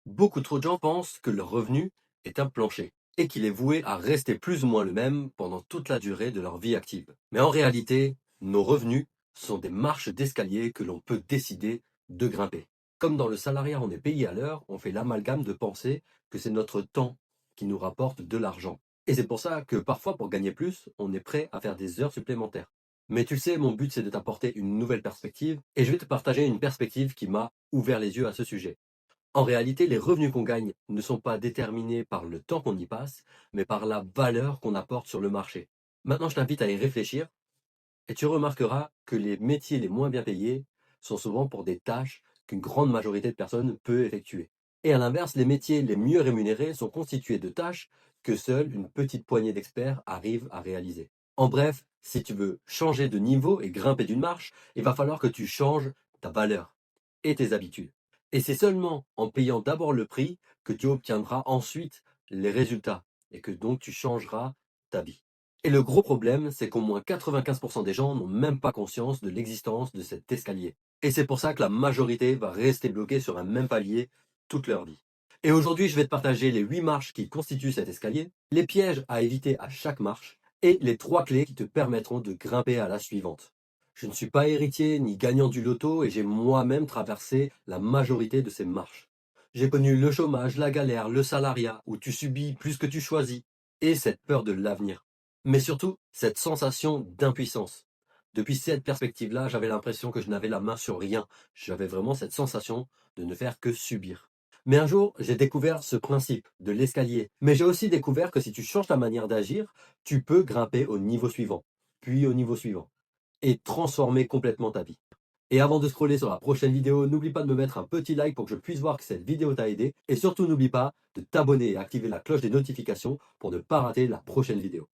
Beaucoup trop de gens pensent que leur revenu est un plancher et qu'il est voué à rester plus ou moins le même pendant toute la durée de leur vie active. Mais en réalité, nos revenus sont des marches d'escalier que l'on peut décider de grimper. Comme dans le salariat, on est payé à l'heure, on fait l'amalgame de penser que c'est notre temps qui nous rapporte de l'argent. Et c'est pour ça que parfois, pour gagner plus, on est prêt à faire des heures supplémentaires. Mais tu sais, mon but, c'est de t'apporter une nouvelle perspective et je vais te partager une perspective qui m'a ouvert les yeux à ce sujet. En réalité, les revenus qu'on gagne ne sont pas déterminés par le temps qu'on y passe, mais par la valeur qu'on apporte sur le marché. Maintenant, je t'invite à y réfléchir et tu remarqueras que les métiers les moins bien payés sont souvent pour des tâches qu'une grande majorité de personnes peut effectuer. Et à l'inverse, les métiers les mieux rémunérés sont constitués de tâches que seule une petite poignée d'experts arrivent à réaliser. En bref, si tu veux changer de niveau et grimper d'une marche, il va falloir que tu changes ta valeur et tes habitudes. Et c'est seulement en payant d'abord le prix que tu obtiendras ensuite les résultats et que donc tu changeras ta vie. Et le gros problème, c'est qu'au moins 95% des gens n'ont même pas conscience de l'existence de cet escalier. Et c'est pour ça que la majorité va rester bloquée sur un même palier toute leur vie. Et aujourd'hui, je vais te partager les 8 marches qui constituent cet escalier, les pièges à éviter à chaque marche et les 3 clés qui te permettront de grimper à la suivante. Je ne suis pas héritier ni gagnant du loto et j'ai moi-même traversé la majorité de ces marches. J'ai connu le chômage, la galère, le salariat, où tu subis plus que tu choisis, et cette peur de l'avenir. Mais surtout, cette sensation d'impuissance. Depuis cette perspective-là, j'avais l'impression que je n'avais la main sur rien. J'avais vraiment cette sensation de ne faire que subir. Mais un jour, j'ai découvert ce principe de l'escalier. Mais j'ai aussi découvert que si tu changes ta manière d'agir, tu peux grimper au niveau suivant, puis au niveau suivant, et transformer complètement ta vie. Et avant de scroller sur la prochaine vidéo, n'oublie pas de me mettre un petit like pour que je puisse voir que cette vidéo t'a aidé. Et surtout, n'oublie pas de t'abonner et activer la cloche des notifications pour ne pas rater la prochaine vidéo.